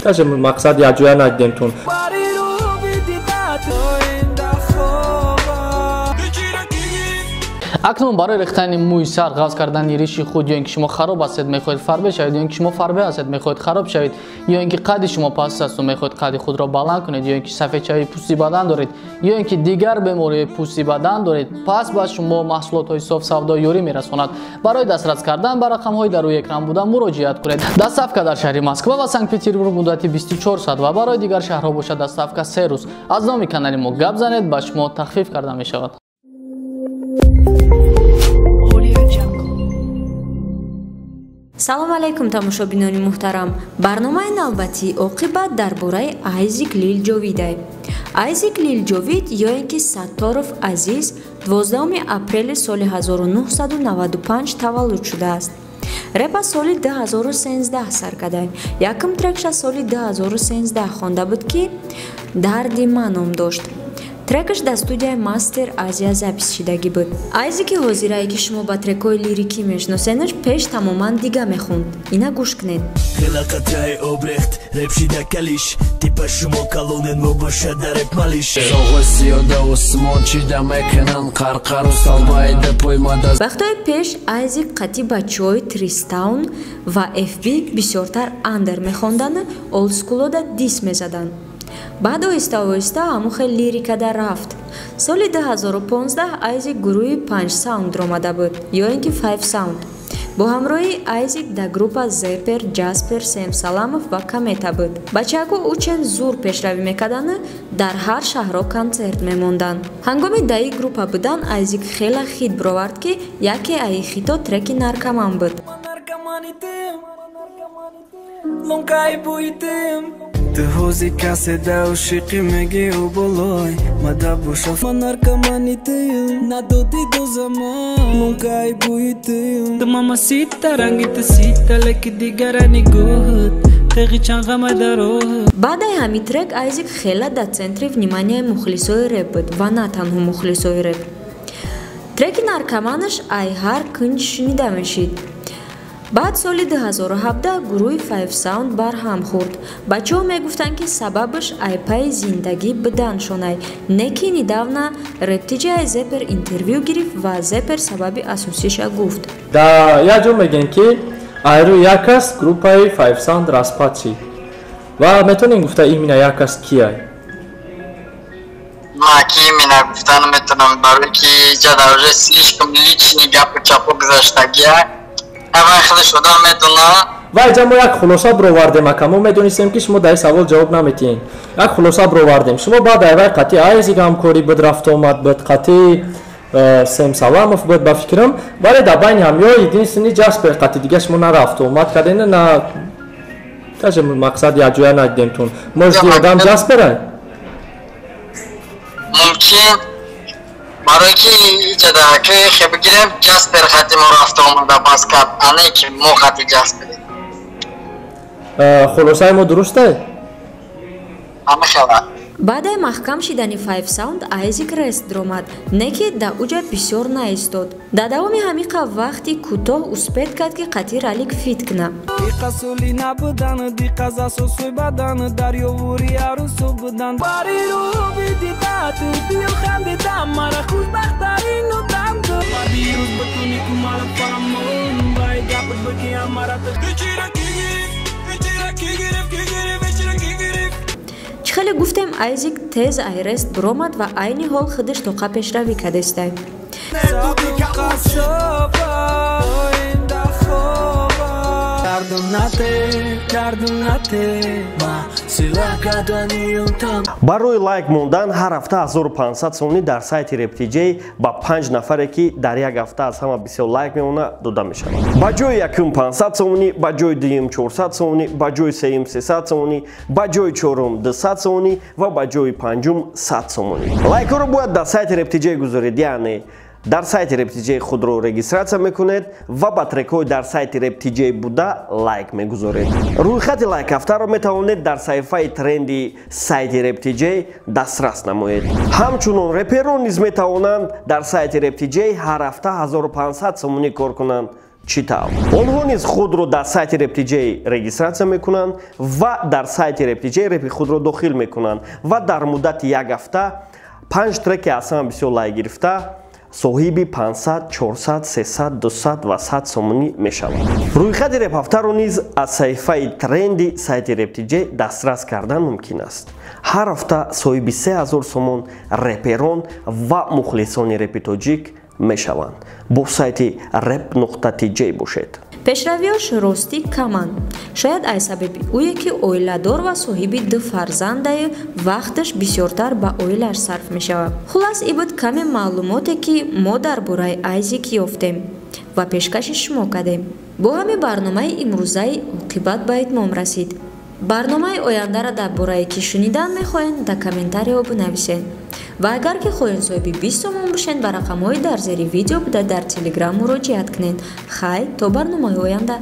Скажем, мақсад я ҷоя надидем тун. акнун барои рехтани мӯи сар ғаз кардани риши худ ё ин ки шумо хароб ҳастед мехоҳед фарбе шавед ё ин ки шумо фарбе ҳастед мехоҳед хароб шавед ё ин ки қадди шумо паст асту мехоҳед қадди худро баланд кунед ё ин ки сафедчавии пӯсти бадан доред ё ин ки дигар бемории пӯсти бадан доред пас ба шумо маҳсулотҳои соф савдо ёрӣ мерасонад. Барои дастрас кардан ба рақамҳои дар рӯи экран буда муроҷиат кунед. Доставка дар шаҳри Москва ва Санкт-Петербург муддати 24 соат ва барои дигар шаҳрҳо бошад доставка 3 рӯз. Аз номи канали мо гап занед, ба шумо тахфиф карда мешавад. салому алайкум тамошобинони муҳтарам. барномаи навбати оқибат дар бораи Айзек Лил Ҷовид. Айзек Лил Ҷовид ё ин ки Сатторов Азиз 12 апрели соли 1995 таваллуд шудааст. репа соли 2013 саркадай. Якм трекша соли 2013 хонда буд ки дарди ман ном дошт. трекаш дар студияи Мастер Азия запис шидагӣ буд. Айзеки ҳозирае ки шумо ба трекҳои лирикӣ мешносенаш пеш тамоман дига мехонд. Ина гӯш кунед. вақтҳои пеш Айзек қатъи бачаҳои Тристаун ва FB бисёртар андер мехондану олдскулода дис мезаданд. баъд оҳиста оҳиста ҳамун хел лирикада рафт. соли 2015 Айзек гурӯҳи 5 Sound омада буд ё ин ки 5 Sound. бо ҳамроҳи Айзек дар группа Зепер, Ҷаспер, Сем Саламов ва Камета буд. бачаҳо ӯ чен зур пешравӣ мекардану дар ҳар шаҳрҳо консерт мемонданд. ҳангоми дар ин группа будан Айзек хела хит бировард ки яке аз ин хитҳо треки Наркоман буд. Ты хози касе да ушиқи меги у болой мада боша ма наркомани тим надоди до заман лункай буи тим ты мамасита ранги ты сита леки дигара нигоҳат теғи чанғама дароҳат. баъд аз ҳамин трек Айзек хела дар центри вниманияи мухлисои реп буд ва на танҳо мухлисои реп. треки Наркоманаш ай ҳар кунҷ шунида мешид. баъд соли 2017 гурӯҳи 5 Sound барҳам хӯрд. бачаҳо мегуфтанд ки сабабаш айпаи зиндагӣ буданшонай. не ки недавна рептиҷаи Зепер интервю гирифт ва Зепер сабаби асосиша гуфт. Да як ҷо мегӯем ки айру як аст группаи 5 Sound распад шид. ва метавонем гуфта именно як аст кияй? ма ки именно гуфта наметавонам, барои ки ҷада уже слишком лични гапу чапу гузаштагия ва иҷа мо як хулоса бировардем ака. мо медонистем ки шумо дар ин савол ҷавоб намедиҳед. як хулоса бировардем. шумо баъд айвай қатъи Айзек ҳамкорӣ буд, рафтомад буд, қатъи Сем Саламов буд ба фикрам, вале дар байни ҳамёҳо единствени Ҷаспер қатъи дига шумо на рафтомад карден на кажем мақсад як ҷоя надидем тун. может одам Ҷасперай? мумкин барои ки иҷада ки бигирем Ҷаспер хати мо рафта омада пас кард, ане ки мо хати Ҷаспер. хулосаи мо дурусте? ҳама хела. баъд аз маҳкам шидани 5 Sound Айзек рест дромад, не ки дар уҷа бисёр наистод. дар давоми ҳамиқа вақти кӯтоҳ успед кард ки қатъи ралик фит куна. иқасули набудан диқаза сосуи бадан дарёвури арусу будан бари рӯби дидат биё хандидам мара хушбахтарин нутам ду бадирус бутуни кумара фарамон бай гапт бики амара бичира кигириф чӣ хеле гуфтем Айзек тез айрест биромад ва айни ҳол худаш тоқа пешравӣ кардестай. барои лайк мондан ҳар ҳафта 1500 сомонӣ дар сайти рептиҷей ба 5 нафаре ки дар як ҳафта аз ҳама бисёр лайк мемона дода мешавад. ба ҷои якум 500 сомонӣ, ба ҷои дуюм 400 сомонӣ, ба ҷои сеюм 300 сомонӣ, ба ҷои чорум 200 сомонӣ ва ба ҷои панҷум 100 сомонӣ. лайкҳоро бояд дар сайти рептиҷей гузоред, яъне дар сайти рептиҷей худро регистратсия мекунед ва ба трекҳои дар сайти рептиҷей буда лайк мегузоред. рӯйхати лайкафтаро метавонед дар саҳифаи тренди сайти рептиҷей дастрас намоед. ҳамчунон реперон низ метавонанд дар сайти рептиҷей ҳар ҳафта 1500 сомонӣ кор кунанд. чӣ тавр? Онҳо низ худро дар сайти RepTJ регистратсия мекунанд ва дар сайти RepTJ репи худро дохил мекунанд ва дар муддати як ҳафта 5 треки аз ҳама бисёр лайк гирифта соҳиби 500, 400, 300, 200 ва 100 сомонӣ мешавад. Рӯйхати репҳафтаро низ аз саҳифаи тренди сайти RepTJ дастрас кардан мумкин аст. ҳар ҳафта соҳиби 3000 сомон реперон ва мухлисони репи тоҷик мешаванд. бо сайти rep.tj бошед. пешравиёш ростӣ каманд. шояд аз сабаби ӯе ки оиладор ва соҳиби 2 фарзандае вақташ бисёртар ба оилааш сарф мешавад. хулас ин буд каме маълумоте ки мо дар бораи Айзек ёфтем ва пешкаши шумо кардем. бо ҳамин барномаи имрӯзаи оқибат ба итмом расид. барномаи ояндаро дар бораи ки шунидан мехоҳед дар комментариҳо бинависед ва агар ки хоҳед соҳиби 20 сомон бошед ба рақамҳои дар зери видео буда дар телеграм муроҷиат кунед. хайр то барномаи оянда.